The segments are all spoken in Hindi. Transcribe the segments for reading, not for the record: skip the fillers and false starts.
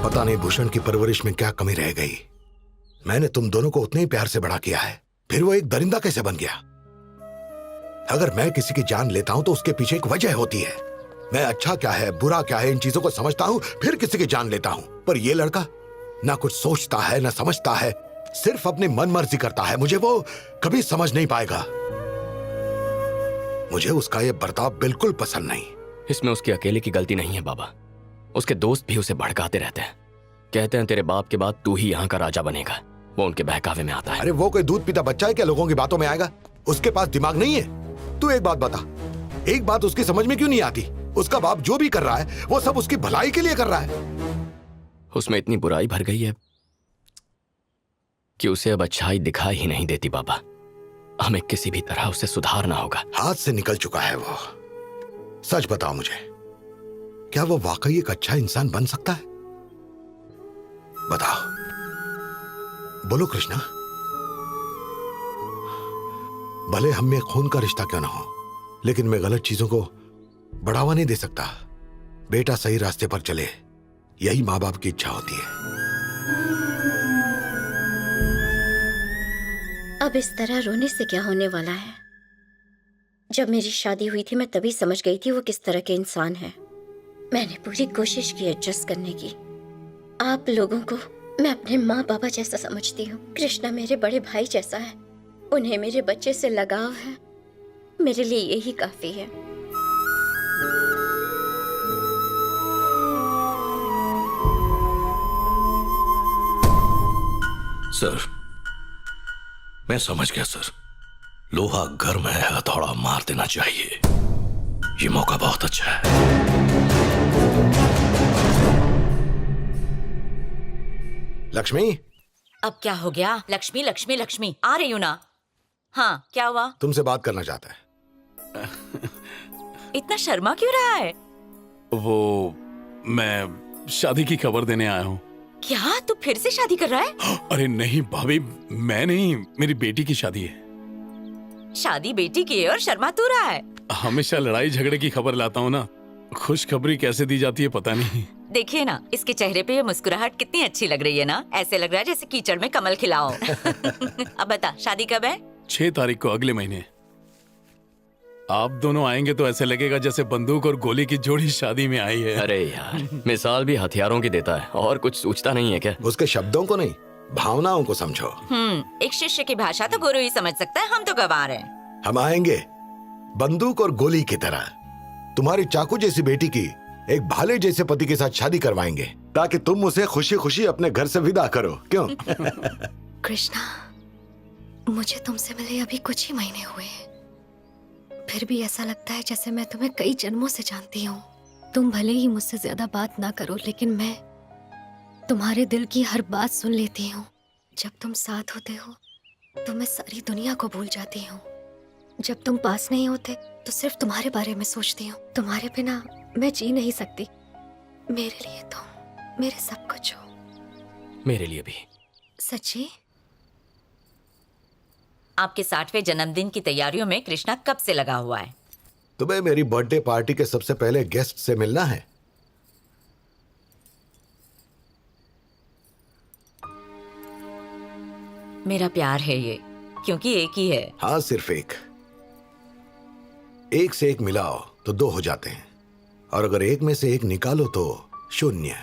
पता नहीं भूषण की परवरिश में क्या कमी रह गई। मैंने तुम दोनों को उतने ही प्यार से बड़ा किया है, फिर वो एक दरिंदा कैसे बन गया? अगर मैं किसी की जान लेता हूं तो उसके पीछे एक वजह होती है। मैं अच्छा क्या है बुरा क्या है इन चीजों को समझता हूं, फिर किसी की जान लेता हूं। पर ये लड़का ना कुछ सोचता है ना समझता है, सिर्फ अपनी मन मर्जी करता है। मुझे वो कभी समझ नहीं पाएगा। मुझे उसका ये बर्ताव बिल्कुल पसंद नहीं। इसमें उसकी अकेले की गलती नहीं है बाबा, उसके दोस्त भी उसे भड़काते रहते हैं। कहते हैं तेरे बाप के बाद तू ही यहाँ का राजा बनेगा। वो उनके बहकावे में आता है। अरे वो कोई दूध पीता बच्चा है क्या लोगों की बातों में आएगा? उसके पास दिमाग नहीं है। तू एक बात बता, एक बात उसकी समझ में क्यों नहीं आती? उसका बाप जो भी कर रहा है वो सब उसकी भलाई के लिए कर रहा है। उसमें इतनी बुराई भर गई है कि उसे अब अच्छाई दिखाई ही नहीं देती बाबा। हमें किसी भी तरह उसे सुधारना होगा। हाथ से निकल चुका है वो। सच बताओ मुझे, क्या वो वाकई एक अच्छा इंसान बन सकता है? बताओ, बोलो कृष्णा। भले हम में खून का रिश्ता क्यों ना हो, लेकिन मैं गलत चीजों को बढ़ावा नहीं दे सकता। बेटा सही रास्ते पर चले, यही माँ बाप की इच्छा होती है। अब इस तरह रोने से क्या होने वाला है? जब मेरी शादी हुई थी मैं तभी समझ गई थी वो किस तरह के इंसान है। मैंने पूरी कोशिश की एडजस्ट करने की। आप लोगों को मैं अपने माँ बाबा जैसा समझती हूँ। कृष्णा मेरे बड़े भाई जैसा है। उन्हें मेरे बच्चे से लगाव है। मेरे लिए यही काफी है। सर, मैं समझ गया सर। लोहा गर्म है, हथौड़ा मार देना चाहिए। ये मौका बहुत अच्छा है। लक्ष्मी, अब क्या हो गया? लक्ष्मी लक्ष्मी लक्ष्मी आ रही हूँ ना। हाँ, क्या हुआ? तुमसे बात करना चाहता है। इतना शर्मा क्यों रहा है? वो मैं शादी की खबर देने आया हूँ। क्या तू फिर से शादी कर रहा है? अरे नहीं भाभी, मैं नहीं, मेरी बेटी की शादी है। शादी बेटी की है और शर्मा तू रहा है? हमेशा लड़ाई झगड़े की खबर लाता हूँ ना, खुशखबरी कैसे दी जाती है पता नहीं। देखिए ना, इसके चेहरे पे ये मुस्कुराहट कितनी अच्छी लग रही है ना। ऐसे लग रहा है जैसे कीचड़ में कमल खिलाओ। अब बता, शादी कब है? 6 तारीख को, अगले महीने। आप दोनों आएंगे तो ऐसे लगेगा जैसे बंदूक और गोली की जोड़ी शादी में आई है। अरे यार, मिसाल भी हथियारों की देता है और कुछ सोचता नहीं है क्या? उसके शब्दों को नहीं, भावनाओं को समझो। एक शिष्य की भाषा तो गुरु ही समझ सकता है, हम तो गंवार हैं। हम आएंगे बंदूक और गोली की तरह। तुम्हारी चाकू जैसी बेटी की एक भाले जैसे पति के साथ शादी करवाएंगे, ताकि तुम उसे खुशी खुशी अपने घर से विदा करो। क्यों? कृष्णा, मुझे तुमसे मिले अभी कुछ ही महीने हुए हैं, फिर भी ऐसा लगता है जैसे मैं तुम्हें कई जन्मों से जानती हूँ। तुम भले ही मुझसे ज्यादा बात ना करो, लेकिन मैं तुम्हारे दिल की हर बात सुन लेती हूँ। जब तुम साथ होते हो तो मैं सारी दुनिया को भूल जाती हूँ। जब तुम पास नहीं होते तो सिर्फ तुम्हारे बारे में सोचती हूँ। तुम्हारे बिना मैं जी नहीं सकती। मेरे लिए तुम मेरे सब कुछ हो। मेरे लिए भी। सच्ची? आपके 60वें जन्मदिन की तैयारियों में कृष्णा कब से लगा हुआ है? तुम्हें मेरी बर्थडे पार्टी के सबसे पहले गेस्ट से मिलना है। मेरा प्यार है ये, क्योंकि एक ही है। हाँ, सिर्फ एक। एक से एक मिलाओ तो 2 हो जाते हैं, और अगर एक में से एक निकालो तो 0।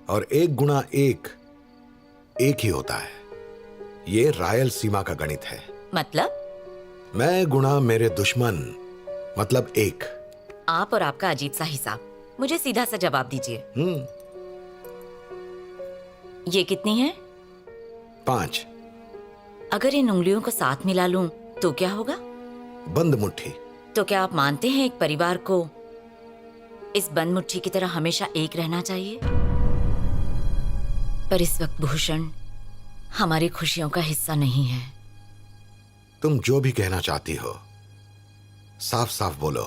और 1 गुणा 1 1 ही होता है। ये रायल सीमा का गणित है। मतलब? मैं गुणा मेरे दुश्मन मतलब 1। आप और आपका अजीब सा हिसाब। मुझे सीधा सा जवाब दीजिए। ये कितनी है? 5। अगर इन उंगलियों को साथ मिला लूं तो क्या होगा? बंद मुट्ठी। तो क्या आप मानते हैं एक परिवार को इस बंद मुट्ठी की तरह हमेशा एक रहना चाहिए? पर इस वक्त भूषण हमारी खुशियों का हिस्सा नहीं है। तुम जो भी कहना चाहती हो साफ साफ बोलो।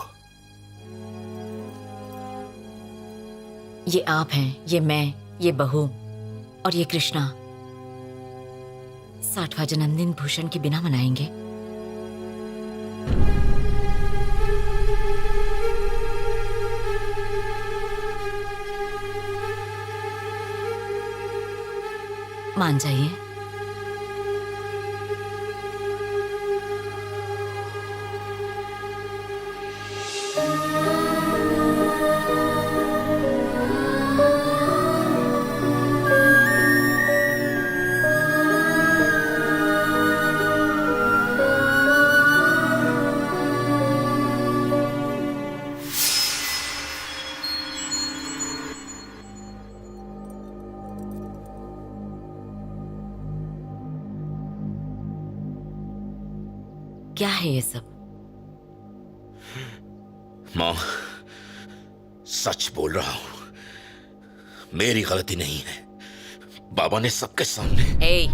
ये आप हैं, ये मैं, ये बहू और ये कृष्णा 60वां जन्मदिन भूषण के बिना मनाएंगे? मान जाइए। क्या है ये सब? माँ, सच बोल रहा हूं, मेरी गलती नहीं है। बाबा ने सबके सामने। ए,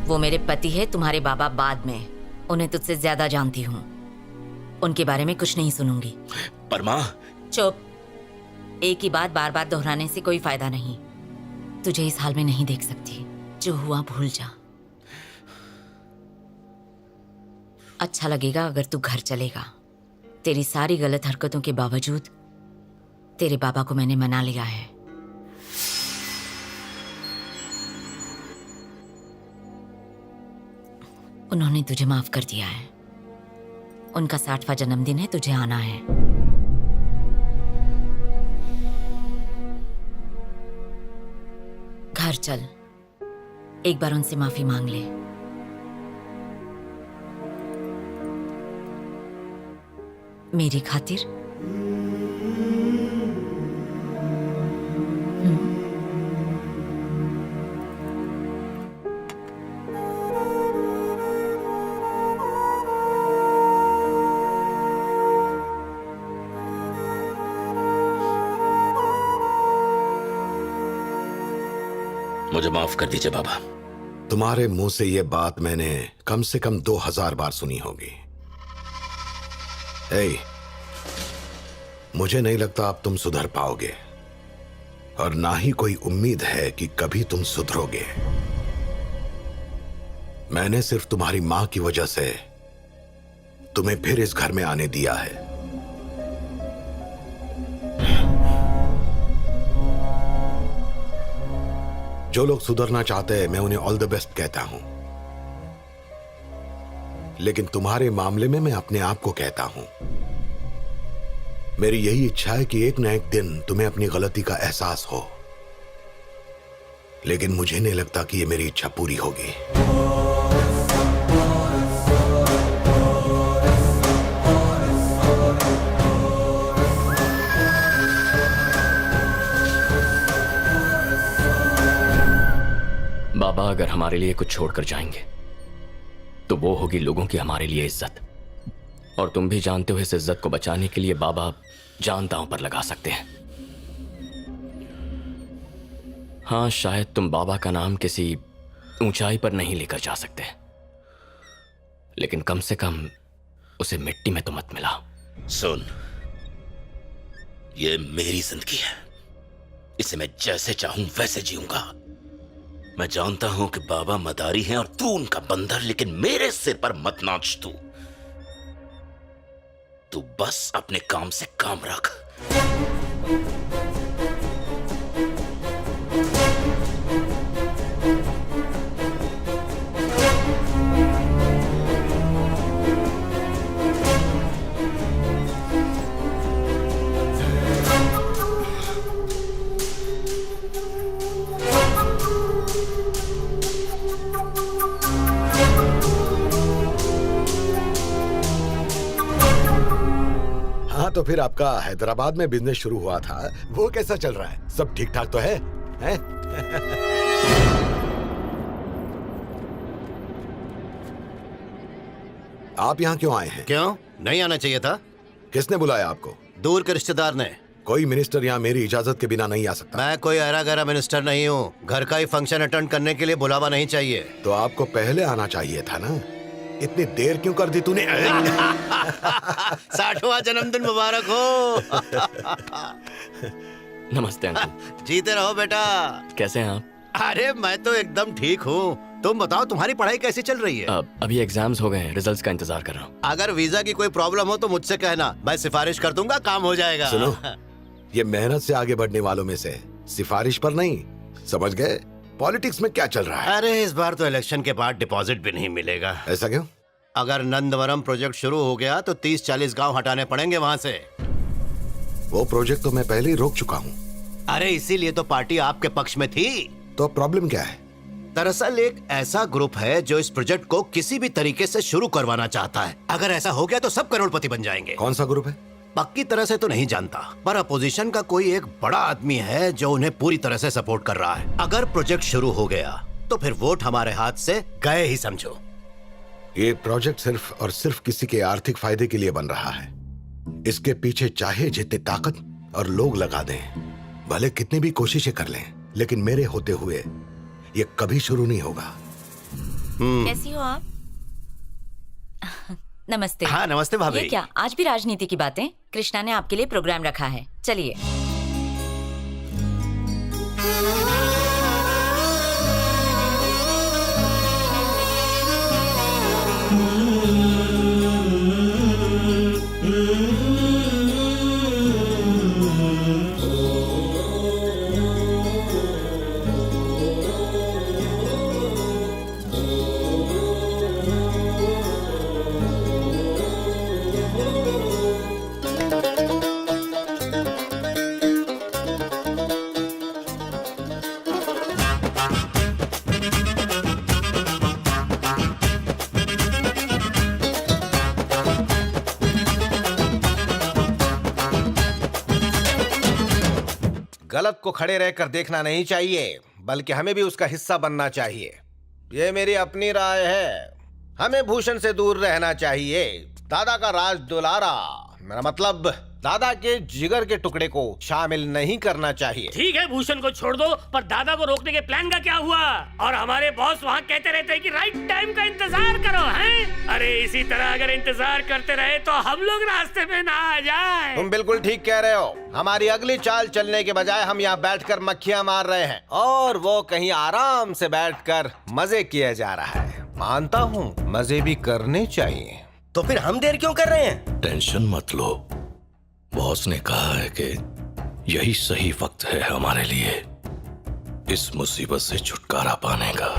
वो मेरे पति है, तुम्हारे बाबा बाद में। उन्हें तुझसे ज्यादा जानती हूँ। उनके बारे में कुछ नहीं सुनूंगी। पर माँ। चुप। एक ही बात बार बार दोहराने से कोई फायदा नहीं। तुझे इस हाल में नहीं देख सकती। जो हुआ भूल जा। अच्छा लगेगा अगर तू घर चलेगा। तेरी सारी गलत हरकतों के बावजूद तेरे बाबा को मैंने मना लिया है। उन्होंने तुझे माफ कर दिया है। उनका 60वां जन्मदिन है, तुझे आना है। घर चल, एक बार उनसे माफी मांग ले। मेरी खातिर। मुझे माफ कर दीजिए बाबा। तुम्हारे मुंह से ये बात मैंने कम से कम 2000 बार सुनी होगी। मुझे नहीं लगता अब तुम सुधर पाओगे, और ना ही कोई उम्मीद है कि कभी तुम सुधरोगे। मैंने सिर्फ तुम्हारी मां की वजह से तुम्हें फिर इस घर में आने दिया है। जो लोग सुधरना चाहते हैं, मैं उन्हें ऑल द बेस्ट कहता हूं, लेकिन तुम्हारे मामले में मैं अपने आप को कहता हूं, मेरी यही इच्छा है कि एक न एक दिन तुम्हें अपनी गलती का एहसास हो, लेकिन मुझे नहीं लगता कि यह मेरी इच्छा पूरी होगी। बाबा अगर हमारे लिए कुछ छोड़कर जाएंगे तो वो होगी लोगों की हमारे लिए इज्जत, और तुम भी जानते हो इस इज्जत को बचाने के लिए बाबा जान दांव पर लगा सकते हैं। हाँ, शायद तुम बाबा का नाम किसी ऊंचाई पर नहीं लेकर जा सकते, लेकिन कम से कम उसे मिट्टी में तो मत मिलाओ। सुन, ये मेरी जिंदगी है, इसे मैं जैसे चाहूं वैसे जीऊंगा। मैं जानता हूं कि बाबा मदारी हैं और तू उनका बंदर, लेकिन मेरे सिर पर मत नाच। तू बस अपने काम से काम रख। तो फिर आपका हैदराबाद में बिजनेस शुरू हुआ था, वो कैसा चल रहा है? सब ठीक ठाक तो है, हैं? आप यहाँ क्यों आए हैं? क्यों नहीं आना चाहिए था? किसने बुलाया आपको? दूर के रिश्तेदार ने। कोई मिनिस्टर यहाँ मेरी इजाजत के बिना नहीं आ सकता। मैं कोई अरा गरा मिनिस्टर नहीं हूँ। घर का ही फंक्शन अटेंड करने के लिए बुलावा नहीं चाहिए। तो आपको पहले आना चाहिए था ना। इतनी देर क्यों कर दी तूने? 60वां जन्मदिन मुबारक हो। नमस्ते अंकल। जीते रहो बेटा। कैसे हैं आप? अरे मैं तो एकदम ठीक हूँ। तुम बताओ तुम्हारी पढ़ाई कैसी चल रही है? अभी एग्जाम्स हो गए हैं, रिजल्ट्स का इंतजार कर रहा हूँ। अगर वीजा की कोई प्रॉब्लम हो तो मुझसे कहना, मैं सिफारिश कर दूंगा, काम हो जाएगा। सुनो, ये मेहनत से आगे बढ़ने वालों में से सिफारिश पर नहीं, समझ गए? पॉलिटिक्स में क्या चल रहा है? अरे इस बार तो इलेक्शन के बाद डिपॉजिट भी नहीं मिलेगा। ऐसा क्यों? अगर नंदवरम प्रोजेक्ट शुरू हो गया तो 30-40 गांव हटाने पड़ेंगे वहां से। वो प्रोजेक्ट तो मैं पहले ही रोक चुका हूँ। अरे इसीलिए तो पार्टी आपके पक्ष में थी। तो प्रॉब्लम क्या है? दरअसल एक ऐसा ग्रुप है जो इस प्रोजेक्ट को किसी भी तरीके से शुरू करवाना चाहता है। अगर ऐसा हो गया तो सब करोड़पति बन जाएंगे। कौन सा ग्रुप है? पक्की तरह से तो नहीं जानता, पर अपोजिशन का कोई एक बड़ा आदमी है जो उन्हें पूरी तरह से सपोर्ट कर रहा है। अगर प्रोजेक्ट शुरू हो गया तो फिर वोट हमारे हाथ से गए ही समझो। ये प्रोजेक्ट सिर्फ और सिर्फ किसी के आर्थिक फायदे के लिए बन रहा है। इसके पीछे चाहे जितनी ताकत और लोग लगा दें, भले कितनी भी कोशिशें कर लें, लेकिन मेरे होते हुए ये कभी शुरू नहीं होगा। कैसी हो आप? नमस्ते। हाँ नमस्ते भाभी। ये क्या आज भी राजनीति की बातें? कृष्णा ने आपके लिए प्रोग्राम रखा है, चलिए। गलत को खड़े रहकर देखना नहीं चाहिए, बल्कि हमें भी उसका हिस्सा बनना चाहिए। ये मेरी अपनी राय है। हमें भूषण से दूर रहना चाहिए। दादा का राज दुलारा, मेरा मतलब दादा के जिगर के टुकड़े को शामिल नहीं करना चाहिए। ठीक है, भूषण को छोड़ दो, पर दादा को रोकने के प्लान का क्या हुआ? और हमारे बॉस वहाँ कहते रहते हैं कि राइट टाइम का इंतजार करो, हैं? अरे इसी तरह अगर इंतजार करते रहे तो हम लोग रास्ते में ना आ जाएं। तुम बिल्कुल ठीक कह रहे हो। हमारी अगली चाल चलने के बजाय हम यहाँ बैठकर मक्खियाँ मार रहे हैं और वो कहीं आराम से बैठकर मजे किया जा रहा है। मानता हूँ मजे भी करने चाहिए। तो फिर हम देर क्यों कर रहे हैं? टेंशन मत लो, बॉस ने कहा है कि यही सही वक्त है हमारे लिए इस मुसीबत से छुटकारा पाने का।